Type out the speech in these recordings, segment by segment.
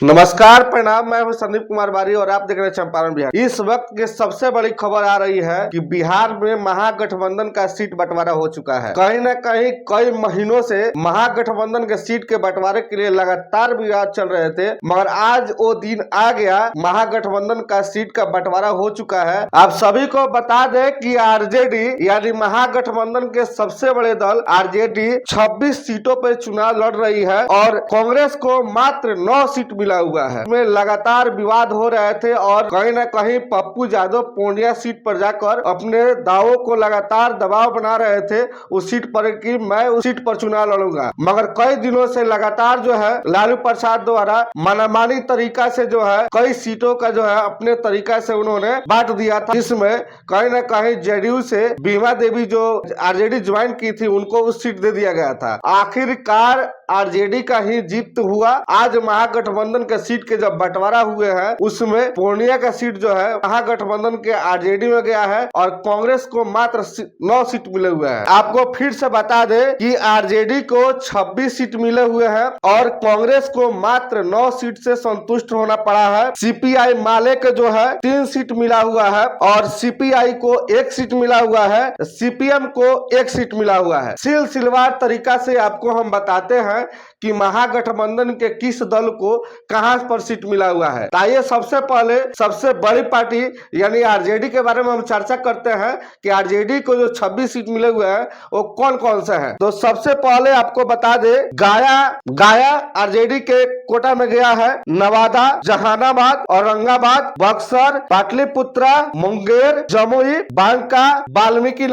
नमस्कार, प्रणाम। मैं हूं संदीप कुमार बारी और आप देख रहे हैं चंपारण बिहार। इस वक्त की सबसे बड़ी खबर आ रही है कि बिहार में महागठबंधन का सीट बंटवारा हो चुका है। कहीं न कहीं कई महीनों से महागठबंधन के सीट के बंटवारे के लिए लगातार विवाद चल रहे थे, मगर आज वो दिन आ गया, महागठबंधन का सीट का बंटवारा हो चुका है। आप सभी को बता दें कि आरजेडी यानी महागठबंधन के सबसे बड़े दल आरजेडी 26 सीटों पर चुनाव लड़ रही है और कांग्रेस को मात्र 9 सीट मिला हुआ है। इसमें लगातार विवाद हो रहे थे और कहीं न कहीं पप्पू यादव पूर्णिया सीट पर जाकर अपने दावों को लगातार दबाव बना रहे थे उस सीट पर कि मैं उस सीट पर चुनाव लड़ूंगा। मगर कई दिनों से लगातार जो है लालू प्रसाद द्वारा मनमानी तरीका से जो है कई सीटों का जो है अपने तरीका से उन्होंने बांट दिया था, जिसमें कहीं न कहीं जेडीयू से बीमा देवी जो आरजेडी ज्वाइन की थी उनको उस सीट दे दिया गया था। आखिरकार आरजेडी का ही जीत हुआ। आज महागठबंधन के सीट के जब बंटवारा हुए हैं उसमें पूर्णिया का सीट जो है महागठबंधन के आरजेडी में गया है और कांग्रेस को मात्र 9 सीट मिले हुए हैं। आपको फिर से बता दें कि आरजेडी को 26 सीट मिले हुए हैं और कांग्रेस को मात्र 9 सीट से संतुष्ट होना पड़ा है। सीपीआई माले के जो है 3 सीट मिला हुआ है और सीपीआई को 1 सीट मिला हुआ है, सीपीएम को 1 सीट मिला हुआ है। सिलसिलेवार तरीका से आपको हम बताते हैं कि महागठबंधन के किस दल को कहां पर सीट मिला हुआ है। आइए सबसे पहले सबसे बड़ी पार्टी यानी आरजेडी के बारे में हम चर्चा करते हैं कि आरजेडी को जो 26 सीट मिले हुए हैं वो कौन कौन से हैं। तो सबसे पहले आपको बता दे गाया आरजेडी के कोटा में गया है। नवादा, जहानाबाद, औरंगाबाद, बक्सर, पाटलिपुत्रा, मुंगेर, जमुई, बांका, वाल्मीकि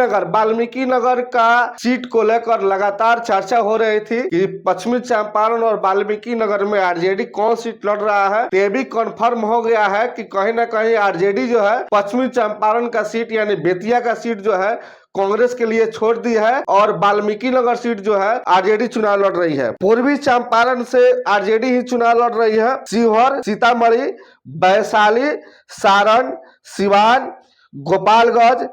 नगर का सीट को लेकर लगातार चर्चा हो रही थी कि पश्चिमी चंपारण और वाल्मीकि नगर में आरजेडी कौन सीट लड़ रहा है। ये भी कंफर्म हो गया है कि कहीं ना कहीं आरजेडी जो है पश्चिमी चंपारण का सीट यानी बेतिया का सीट जो है कांग्रेस के लिए छोड़ दी है और वाल्मीकि नगर सीट जो है आरजेडी चुनाव लड़ रही है। पूर्वी चंपारण से आरजेडी ही चुनाव लड़ रही है। शिवहर, सीतामढ़ी, वैशाली, सारण, सिवान, गोपालगंज,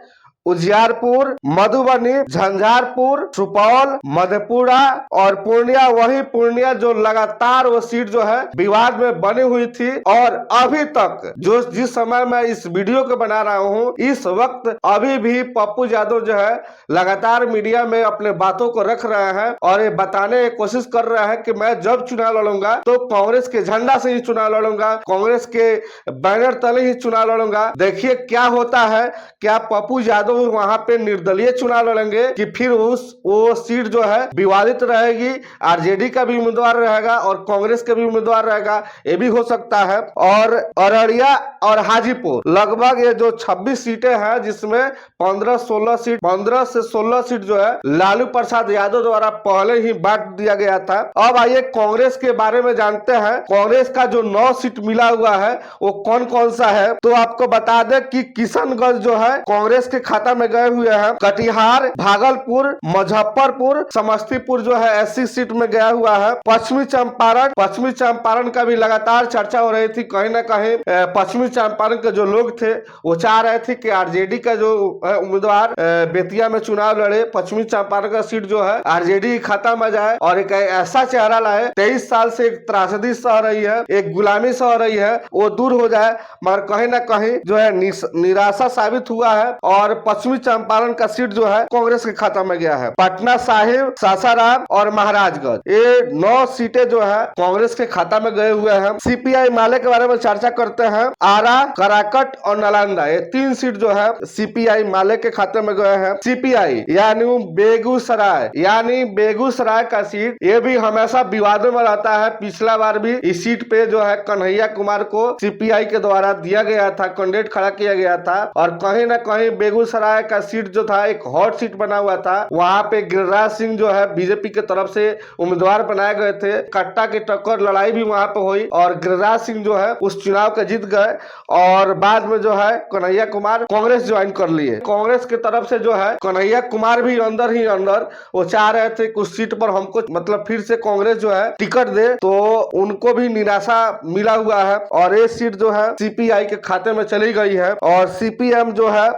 उजियारपुर, मधुबनी, झंझारपुर, सुपौल, मधेपुरा और पूर्णिया, वही पूर्णिया जो लगातार वो सीट जो है विवाद में बनी हुई थी और अभी तक जो जिस समय मैं इस वीडियो को बना रहा हूँ इस वक्त अभी भी पप्पू यादव जो है लगातार मीडिया में अपने बातों को रख रहे हैं और ये बताने की कोशिश कर रहे हैं कि मैं जब चुनाव लड़ूंगा तो कांग्रेस के झंडा से ही चुनाव लड़ूंगा, कांग्रेस के बैनर तले ही चुनाव लड़ूंगा। देखिए क्या होता है, क्या पप्पू यादव वहां पे निर्दलीय चुनाव लड़ेंगे कि फिर वो सीट जो है विवादित रहेगी, आरजेडी का भी उम्मीदवार रहेगा और कांग्रेस का भी उम्मीदवार रहेगा, ये भी हो सकता है। और अररिया और हाजीपुर लगभग ये जो 26 सीटें हैं जिसमें 15 से 16 सीट जो है लालू प्रसाद यादव द्वारा पहले ही बांट दिया गया था। अब आइए कांग्रेस के बारे में जानते हैं। कांग्रेस का जो 9 सीट मिला हुआ है वो कौन कौन सा है। तो आपको बता दें कि किशनगंज जो है कांग्रेस के खाता में गए हुए हैं। कटिहार, भागलपुर, मुजफ्फरपुर, समस्तीपुर जो है 80 सीट में गया हुआ है। पश्चिमी चंपारण का भी लगातार चर्चा हो रही थी। कहीं ना कहीं पश्चिमी चंपारण के जो लोग थे वो चाह रहे थे कि आरजेडी का जो उम्मीदवार बेतिया में चुनाव लड़े, पश्चिमी चंपारण का सीट जो है आरजेडी खाता में जाए और एक ऐसा चेहरा लाए। 23 साल से एक त्रासदी सह रही है, एक गुलामी सह रही है, वो दूर हो जाए। मगर कहीं ना कहीं जो है निराशा साबित हुआ है और पश्चिमी चंपारण का सीट जो है कांग्रेस के खाता में गया है। पटना साहिब, सासाराम और महाराजगंज ये 9 सीटें जो है कांग्रेस के खाता में गए हुए हैं। सीपीआई माले के बारे में चर्चा करते हैं। आरा, कराकट और नालंदा ये 3 सीट जो है सीपीआई माले के खाते में गए हैं। सीपीआई यानी बेगूसराय का सीट ये भी हमेशा विवादों में रहता है। पिछला बार भी इस सीट पे जो है कन्हैया कुमार को सीपीआई के द्वारा दिया गया था, कैंडिडेट खड़ा किया गया था और कहीं ना कहीं बेगूसराय का सीट जो था एक हॉट सीट बना हुआ था। वहां पे गिरिराज सिंह जो है बीजेपी के तरफ से उम्मीदवार बनाए गए थे। कट्टा की टक्कर लड़ाई भी वहां पे हुई और गिरिराज सिंह जो है उस चुनाव के जीत गए और बाद में जो है कन्हैया कुमार कांग्रेस ज्वाइन कर लिए। कांग्रेस की तरफ से जो है कन्हैया कुमार भी अंदर वो चाह रहे थे कि उस सीट पर हमको मतलब फिर से कांग्रेस जो है टिकट दे, तो उनको भी निराशा मिला हुआ है और ये सीट जो है सीपीआई के खाते में चली गई है। और सीपीएम जो है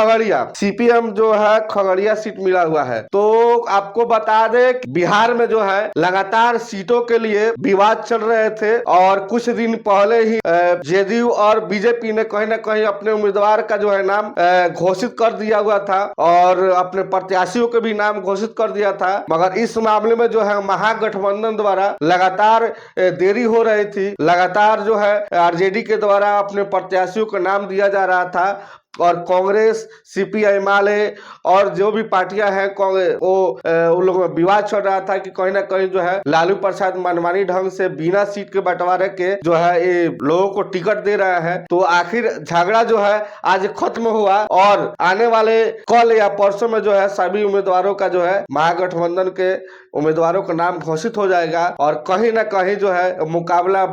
खगड़िया, सीपीएम जो है खगड़िया सीट मिला हुआ है। तो आपको बता दे बिहार में जो है लगातार सीटों के लिए विवाद चल रहे थे और कुछ दिन पहले ही जेडीयू और बीजेपी ने कहीं ना कहीं अपने उम्मीदवार का जो है नाम घोषित कर दिया हुआ था और अपने प्रत्याशियों के भी नाम घोषित कर दिया था। मगर इस मामले में जो है महागठबंधन द्वारा लगातार देरी हो रही थी। लगातार जो है आरजेडी के द्वारा अपने प्रत्याशियों का नाम दिया जा रहा था और कांग्रेस, सीपीआई माले और जो भी पार्टियां हैं वो उन लोगों में विवाद चल रहा था कि कहीं ना कहीं जो है लालू प्रसाद मनमानी ढंग से बिना सीट के बंटवारे के जो है ये लोगों को टिकट दे रहा है। तो आखिर झगड़ा जो है आज खत्म हुआ और आने वाले कल या परसों में जो है सभी उम्मीदवारों का जो है महागठबंधन के उम्मीदवारों का नाम घोषित हो जाएगा और कहीं ना कहीं जो है मुकाबला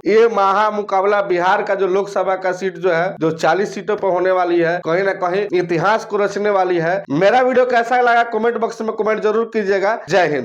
ये महा मुकाबला बिहार का जो लोकसभा का सीट जो है जो 40 सीटों पर होने वाली है, कहीं ना कहीं इतिहास को रचने वाली है। मेरा वीडियो कैसा लगा कमेंट बॉक्स में कमेंट जरूर कीजिएगा। जय हिंद।